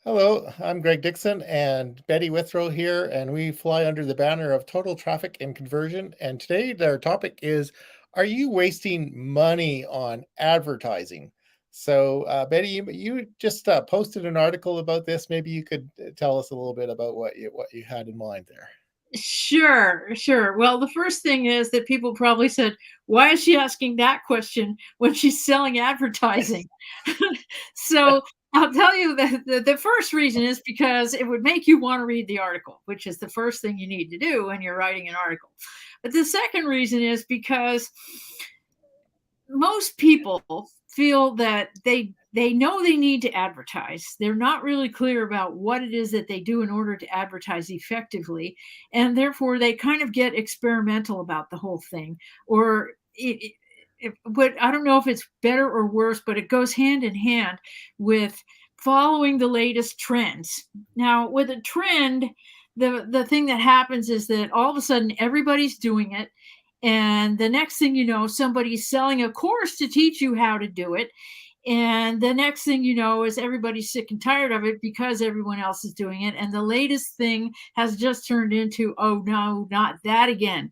Hello, I'm Greg Dixon and Betty Withrow here, and we fly under the banner of Total Traffic and Conversion. And today, our topic is: are you wasting money on advertising? So, Betty, you just posted an article about this. Maybe you could tell us a little bit about what you had in mind there. Sure. Well, the first thing is that people probably said, why is she asking that question when she's selling advertising? So I'll tell you that the first reason is because it would make you want to read the article, which is the first thing you need to do when you're writing an article. But the second reason is because most people feel that they know they need to advertise. They're not really clear about what it is that they do in order to advertise effectively, and therefore they kind of get experimental about the whole thing. Or but I don't know if it's better or worse, but it goes hand in hand with following the latest trends. Now, with a trend, the thing that happens is that all of a sudden everybody's doing it, and the next thing you know, somebody's selling a course to teach you how to do it. And the next thing you know is everybody's sick and tired of it because everyone else is doing it. And the latest thing has just turned into, oh no, not that again.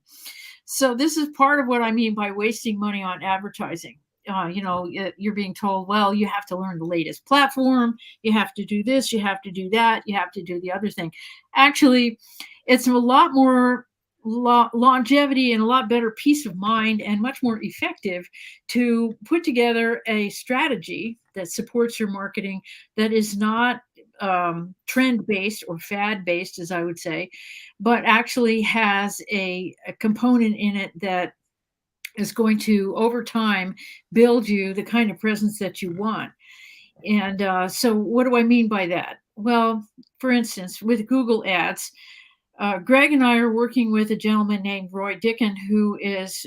So this is part of what I mean by wasting money on advertising. You're being told, well, you have to learn the latest platform, you have to do this, you have to do that, you have to do the other thing. Actually, it's a lot more longevity and a lot better peace of mind and much more effective to put together a strategy that supports your marketing, that is not trend based or fad based, as I would say, but actually has a component in it that is going to, over time, build you the kind of presence that you want. And so, what do I mean by that? Well, for instance, with Google Ads, Greg and I are working with a gentleman named Roy Dickon, who is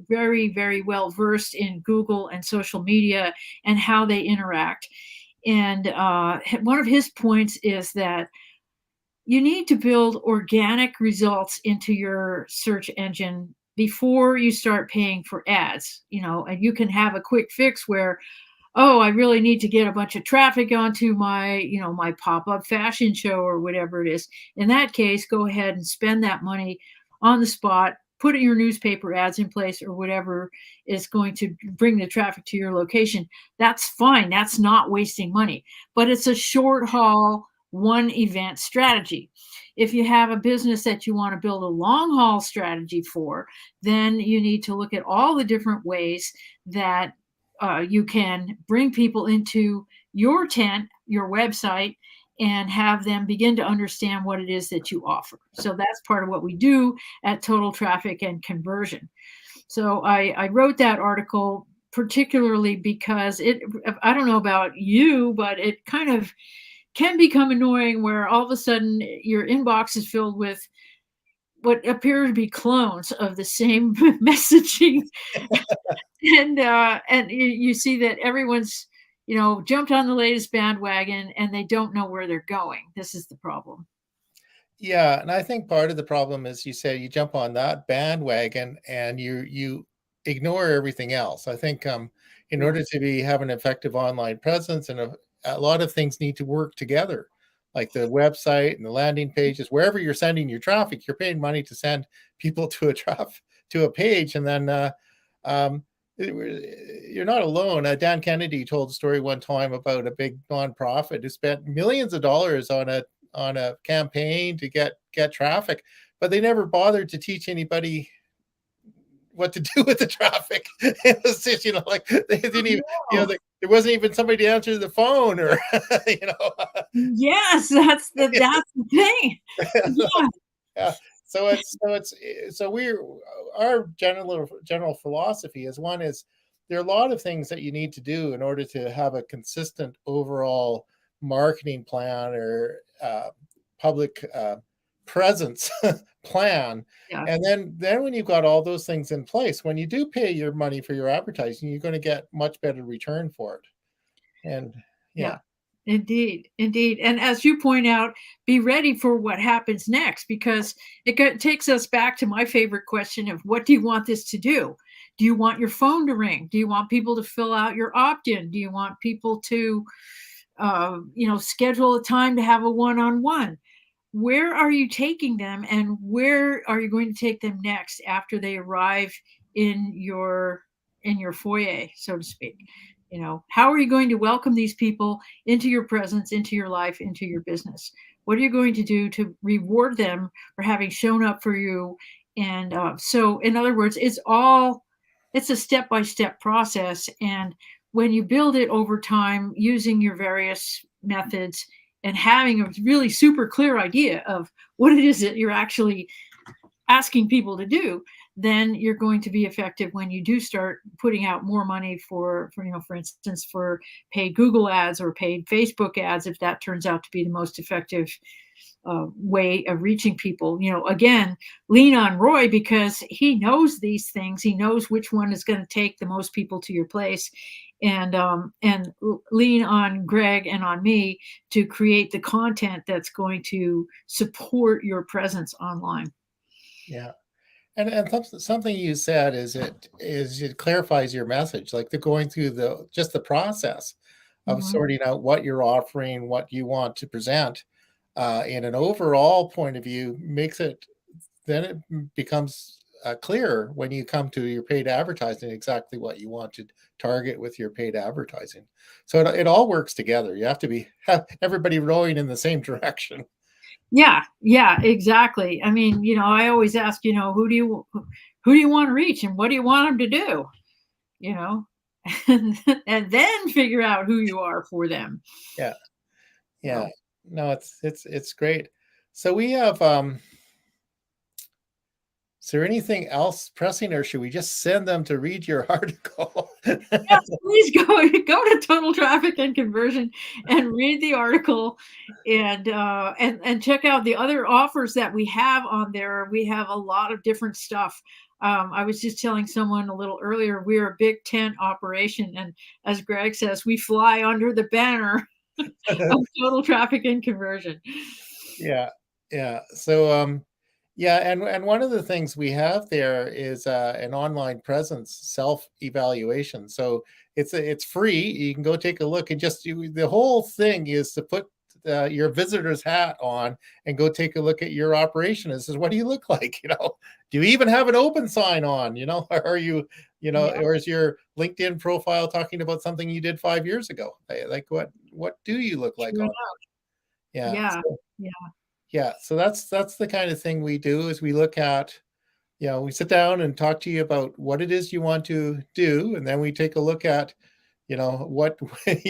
very well versed in Google and social media and how they interact. And one of his points is that you need to build organic results into your search engine before you start paying for ads. And you can have a quick fix where, oh, I really need to get a bunch of traffic onto my pop-up fashion show or whatever it is. In that case, go ahead and spend that money on the spot, put your newspaper ads in place or whatever is going to bring the traffic to your location. That's fine. That's not wasting money, but it's a short haul, one event strategy. If you have a business that you want to build a long haul strategy for, then you need to look at all the different ways that you can bring people into your tent, your website, and have them begin to understand what it is that you offer. So that's part of what we do at Total Traffic and Conversion. So I wrote that article particularly because I don't know about you, but it kind of can become annoying where all of a sudden your inbox is filled with what appear to be clones of the same messaging. And you see that everyone's jumped on the latest bandwagon and they don't know where they're going. This is the problem. Yeah, and I think part of the problem is you say you jump on that bandwagon and you ignore everything else. I think in Yeah. order to have an effective online presence, and a lot of things need to work together, like the website and the landing pages. Wherever you're sending your traffic, you're paying money to send people to a page, and then um, you're not alone. Dan Kennedy told a story one time about a big nonprofit who spent millions of dollars on a campaign to get traffic, but they never bothered to teach anybody what to do with the traffic. It was just, like they didn't even, Oh, there wasn't even somebody to answer the phone or, you know. yes, that's the thing. Yeah. Yeah. So we're our general philosophy is one is there are a lot of things that you need to do in order to have a consistent overall marketing plan or public presence plan. Yeah. And then when you've got all those things in place, when you do pay your money for your advertising, you're going to get much better return for it. And Yeah. yeah. Indeed. And as you point out, be ready for what happens next, because takes us back to my favorite question of what do you want this to do? Do you want your phone to ring? Do you want people to fill out your opt in? Do you want people to schedule a time to have a one-on-one. Where are you taking them, and where are you going to take them next after they arrive in your foyer, so to speak? How are you going to welcome these people into your presence, into your life, into your business? What are you going to do to reward them for having shown up for you? And so, in other words, it's a step-by-step process. And when you build it over time using your various methods and having a really super clear idea of what it is that you're actually asking people to do, then you're going to be effective when you do start putting out more money for instance, for paid Google ads or paid Facebook ads, if that turns out to be the most effective way of reaching people. Again, lean on Roy because he knows these things. He knows which one is going to take the most people to your place, and lean on Greg and on me to create the content that's going to support your presence online. Yeah. And something you said it clarifies your message, like they're going through the process of Mhm. sorting out what you're offering, what you want to present, in an overall point of view, makes it then it becomes clearer when you come to your paid advertising exactly what you want to target with your paid advertising. So it all works together. You have to have everybody rowing in the same direction. Yeah, exactly. I mean, I always ask, who do you want to reach and what do you want them to do? You know, and then figure out who you are for them. Yeah, yeah. So, No, it's great. So we have is there anything else pressing, or should we just send them to read your article? yes, please go to Total Traffic and Conversion and read the article, and check out the other offers that we have on there. We have a lot of different stuff. I was just telling someone a little earlier, we're a big tent operation, and as Greg says, we fly under the banner of Total Traffic and Conversion. Yeah, yeah. So, yeah, and one of the things we have there is an online presence self-evaluation. So it's free. You can go take a look and the whole thing is to put your visitor's hat on and go take a look at your operation. This is what do you look like? Do you even have an open sign on? Are you, Yeah, or is your LinkedIn profile talking about something you did 5 years ago? Like what do you look like true on? enough. Yeah. Yeah, yeah, Yeah, so that's the kind of thing we do is we look at, we sit down and talk to you about what it is you want to do, and then we take a look at, what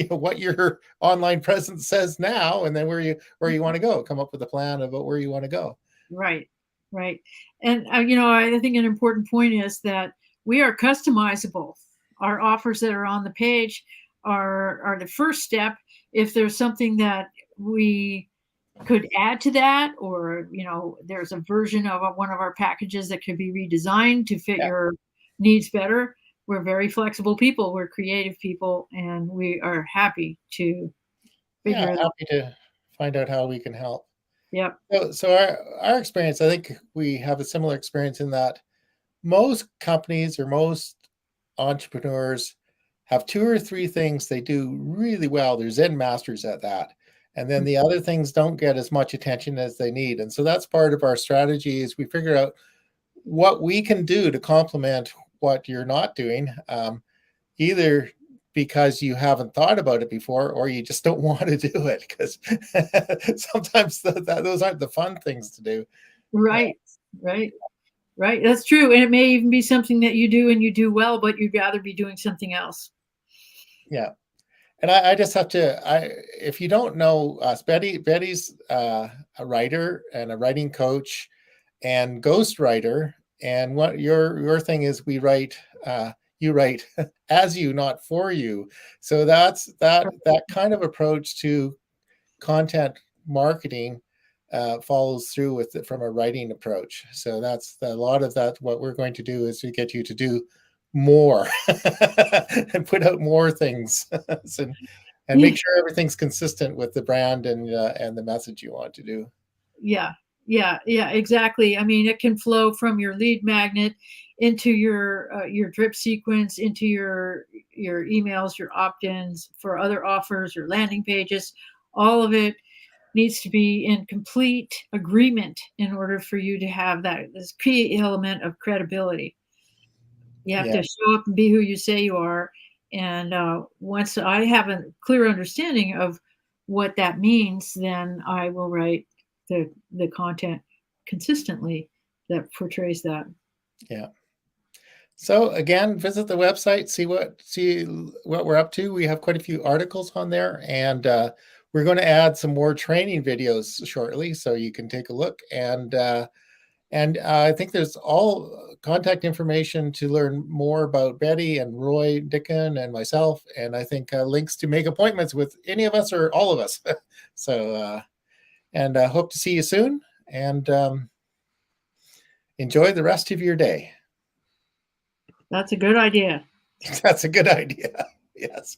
what your online presence says now, and then where you want to go, come up with a plan about where you want to go. right, right. And I think an important point is that we are customizable. Our offers that are on the page are the first step. If there's something that we could add to that, or there's a version of one of our packages that could be redesigned to fit Yeah, your needs better, we're very flexible people, we're creative people, and we are happy to yeah, figure it out. happy to find out how we can help. Yep. So our experience, I think we have a similar experience in that most companies or most entrepreneurs have two or three things they do really well. They're Zen masters at that. And then the other things don't get as much attention as they need. And so that's part of our strategy is we figure out what we can do to complement what you're not doing, either because you haven't thought about it before or you just don't want to do it because sometimes those aren't the fun things to do. Uh, Right, right. Right, that's true, and it may even be something that you do and you do well, but you'd rather be doing something else. yeah. And I just have to, if you don't know us, Betty's a writer and a writing coach and ghostwriter. And what your thing is, you write as you, not for you. So that kind of approach to content marketing follows through with it from a writing approach. So that's a lot of that. What we're going to do is to get you to do more and put out more things and make sure everything's consistent with the brand and the message you want to do. Yeah, yeah, exactly. I mean, it can flow from your lead magnet into your drip sequence, into your emails, your opt-ins for other offers, your landing pages. All of it needs to be in complete agreement in order for you to have this key element of credibility. You have Yeah. to show up and be who you say you are. And once I have a clear understanding of what that means, then I will write the content consistently that portrays that. Yeah. So again, visit the website, see what we're up to. We have quite a few articles on there, and we're going to add some more training videos shortly, so you can take a look. And I think there's all contact information to learn more about Betty and Roy Dickon and myself, and I think links to make appointments with any of us or all of us. So, and hope to see you soon, and enjoy the rest of your day. That's a good idea. That's a good idea. Yes.